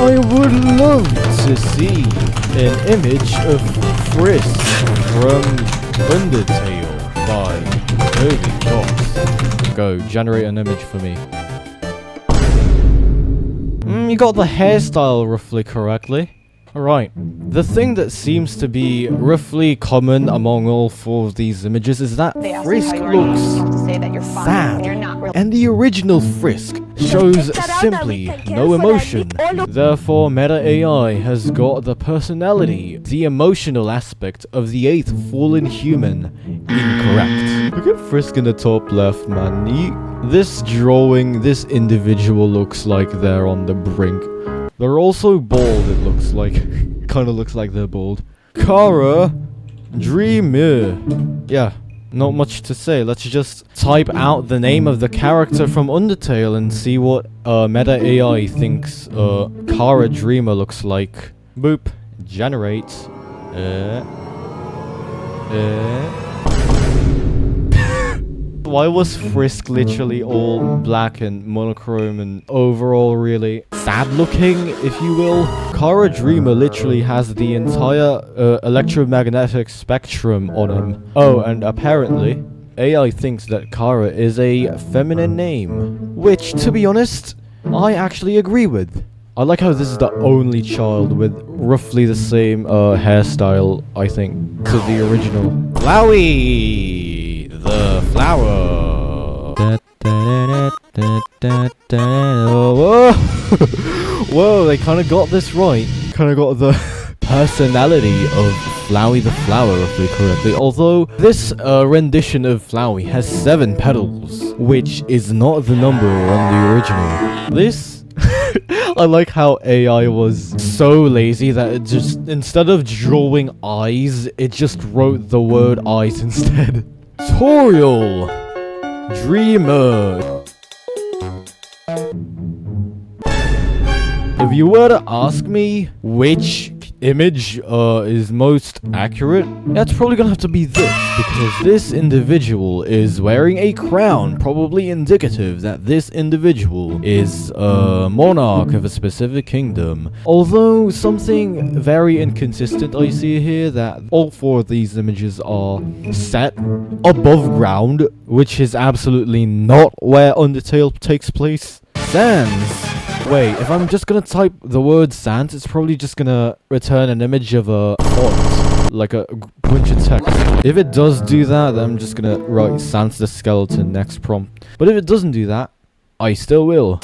I would love to see an image of Frisk from UNDERTALE by Toby Fox. Go, generate an image for me. You got the hairstyle roughly correctly. Alright, the thing that seems to be roughly common among all four of these images is that Frisk looks sad, and the original Frisk shows simply no emotion. Therefore, Meta AI has got the personality, the emotional aspect of the 8th fallen human incorrect. Look at Frisk in the top left, man. This drawing, this individual looks like they're on the brink. They're also bald, it looks like. Kinda looks like they're bald. Kara Dreamer. Yeah, not much to say. Let's just type out the name of the character from UNDERTALE and see what Meta AI thinks Kara Dreamer looks like. Boop. Generate. Why was Frisk literally all black and monochrome and overall really sad looking, if you will? Kara Dreamer literally has the entire electromagnetic spectrum on him. Oh, and apparently AI thinks that Kara is a feminine name, which, to be honest, I actually agree with. I like how this is the only child with roughly the same hairstyle, I think, to the original. Flowey! The flower! Whoa, they kind of got this right. Kind of got the personality of Flowey the flower roughly correctly. Although, this rendition of Flowey has 7 petals, which is not the number on the original. This... I like how AI was so lazy that it just, instead of drawing eyes, it just wrote the word eyes instead. Tutorial Dreamer. If you were to ask me which image is most accurate, that's probably gonna have to be this, because this individual is wearing a crown, probably indicative that this individual is a monarch of a specific kingdom. Although something very inconsistent I see here, that all 4 of these images are set above ground, which is absolutely not where UNDERTALE takes place. Sans. Wait, if I'm just gonna type the word Sans, it's probably just gonna return an image of a font, like a bunch of text. If it does do that, then I'm just gonna write Sans the skeleton next prompt. But if it doesn't do that, I still will.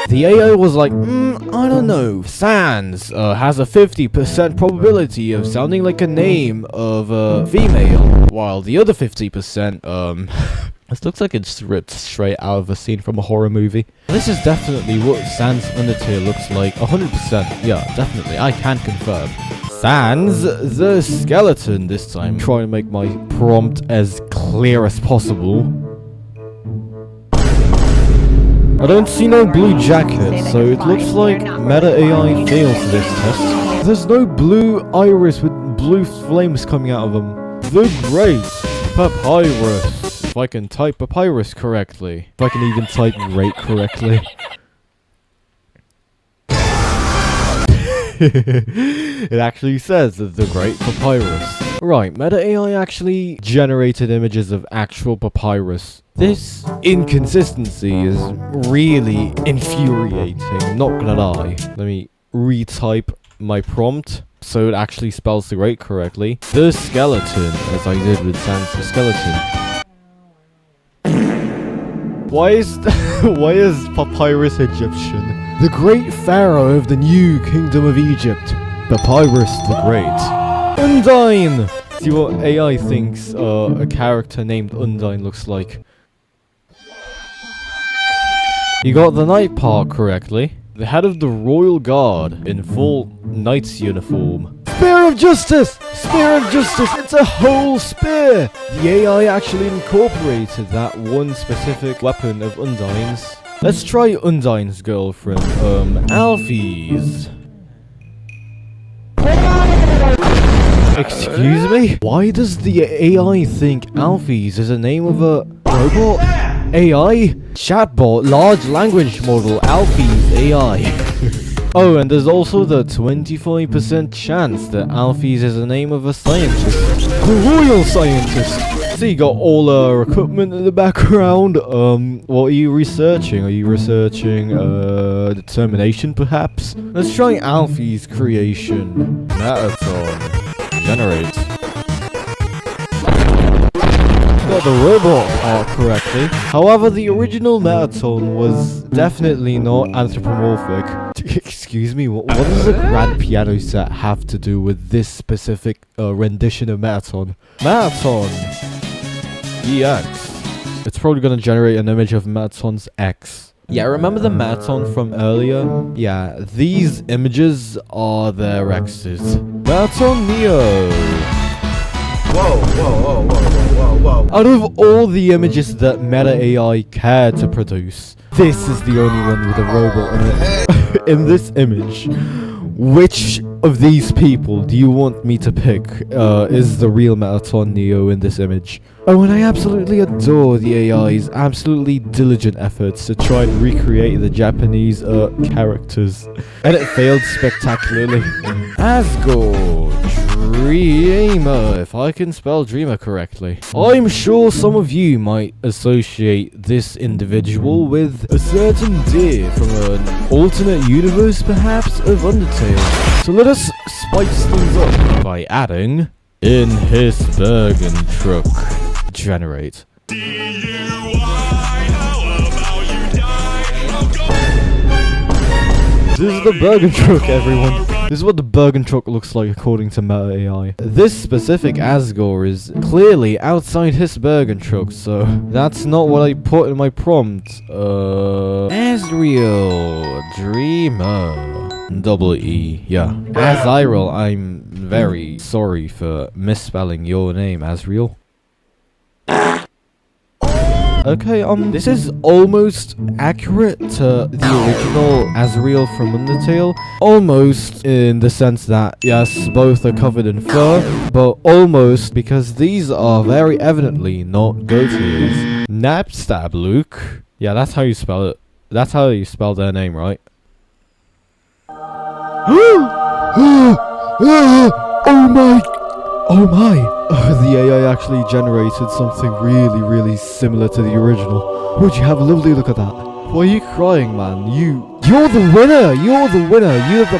The AI was like, I don't know, Sans has a 50% probability of sounding like a name of a female, while the other 50%, this looks like it's ripped straight out of a scene from a horror movie. This is definitely what Sans UNDERTALE looks like, 100%, yeah, definitely, I can confirm. Sans the skeleton this time. Try and make my prompt as clear as possible. I don't see no blue jacket, so it looks like Meta AI fails this test. There's no blue iris with blue flames coming out of them. The Great Papyrus. If I can type papyrus correctly. If I can even type great correctly. It actually says the Great Papyrus. Right, Meta AI actually generated images of actual papyrus. This inconsistency is really infuriating, not gonna lie. Let me retype my prompt so it actually spells the Great correctly. The skeleton, as I did with Sans the skeleton. Why is Papyrus Egyptian? The great pharaoh of the new kingdom of Egypt, Papyrus the Great. Undine! See what AI thinks a character named Undine looks like. You got the night part correctly. The head of the royal guard in full knight's uniform. Spear of Justice! Spear of Justice! It's a whole spear! The AI actually incorporated that one specific weapon of Undine's. Let's try Undine's girlfriend, Alfie's. Excuse me? Why does the AI think Alfie's is the name of a robot? AI? Chatbot, large language model, Alfie's AI. Oh, and there's also the 25% chance that Alfie's is the name of a scientist. A royal scientist! So you got all our equipment in the background. What are you researching? Are you researching, determination perhaps? Let's try Alfie's creation. Metaton. Generate. Got the robot part correctly. However, the original Metaton was definitely not anthropomorphic. Excuse me, what does the grand piano set have to do with this specific rendition of Metaton? Metaton EX. It's probably gonna generate an image of Metaton's X. Yeah, remember the Metaton from earlier? Yeah, these images are their X's. Metaton Neo. Whoa. Out of all the images that Meta AI cared to produce, this is the only one with a robot in it. In this image, which of these people do you want me to pick is the real Metaton Neo in this image? Oh, and I absolutely adore the AI's absolutely diligent efforts to try and recreate the Japanese characters. And it failed spectacularly. Asgore Dreamer, if I can spell Dreamer correctly. I'm sure some of you might associate this individual with a certain deer from an alternate universe perhaps of Undertale. So let us spice things up by adding in his Bergen truck. Generate. This is the Bergen truck, everyone. This is what the Bergen truck looks like according to Meta AI. This specific Asgore is clearly outside his Bergen truck, so that's not what I put in my prompt. Asriel Dreamer. Double E, yeah. Azirel, I'm very sorry for misspelling your name, Asriel. Okay, this is almost accurate to the original Azrael from Undertale. Almost in the sense that, yes, both are covered in fur, but almost because these are very evidently not goat ears. Napstab Luke. Yeah, that's how you spell it. That's how you spell their name, right? Oh my! The AI actually generated something really similar to the original. Would you have a lovely look at that? Why are you crying, man? You're the winner! You're the winner!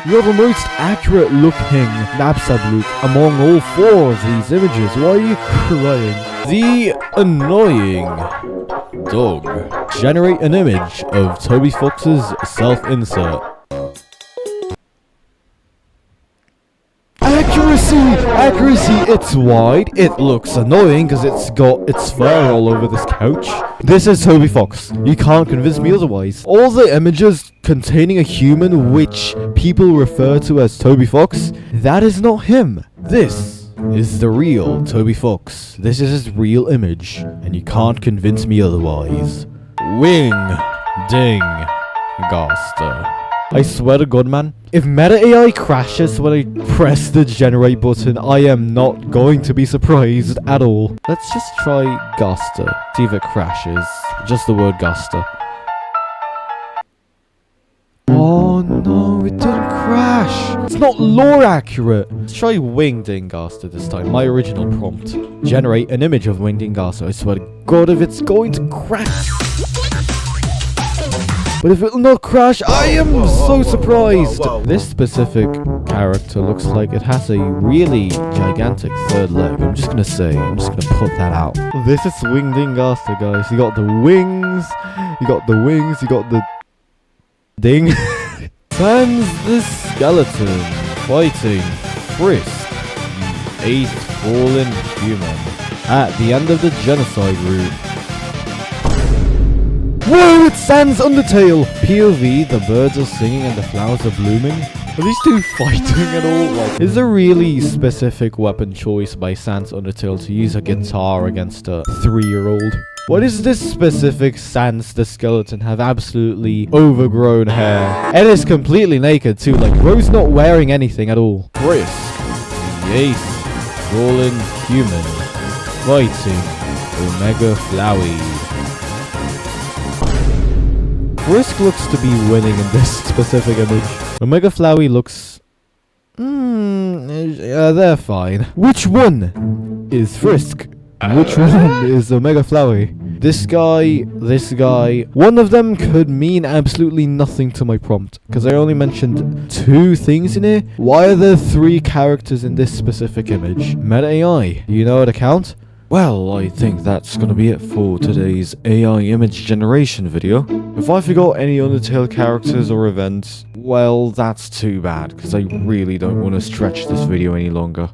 You're the most accurate looking Napstab Luke among all four of these images. Why are you crying? The annoying dog. Generate an image of Toby Fox's self-insert. Accuracy, it's wide. It looks annoying because it's got its fur all over this couch. This is Toby Fox. You can't convince me otherwise. All the images containing a human which people refer to as Toby Fox, that is not him. This is the real Toby Fox. This is his real image, and you can't convince me otherwise. Wing Ding Gaster. I swear to God, man, if Meta AI crashes when I press the generate button, I am not going to be surprised at all. Let's just try Gaster. See if it crashes. Just the word Gaster. Oh no, it didn't crash. It's not lore accurate. Let's try Wingding Gaster this time. My original prompt. Generate an image of Wingding Gaster. I swear to God, if it's going to crash. But if it will not crash, I am so surprised! This specific character looks like it has a really gigantic third leg. I'm just gonna put that out. This is Wingding Gaster, guys. You got the wings, you got the ding. Sans the skeleton fighting Frisk, the 8th fallen human, at the end of the genocide route. Whoa, it's Sans Undertale! POV, the birds are singing and the flowers are blooming. Are these two fighting at all? Like, is there a really specific weapon choice by Sans Undertale to use a guitar against a 3-year-old? Why does this specific Sans the skeleton have absolutely overgrown hair? And is completely naked too, like bro's not wearing anything at all. Frisk, the 8th fallen human, fighting Omega Flowey. Frisk looks to be winning in this specific image. Omega Flowey looks... they're fine. Which one is Frisk? Which one is Omega Flowey? This guy. One of them could mean absolutely nothing to my prompt, because I only mentioned 2 things in it. Why are there 3 characters in this specific image? Meta AI, do you know how to count? Well, I think that's gonna be it for today's AI image generation video. If I forgot any Undertale characters or events, well, that's too bad, because I really don't want to stretch this video any longer.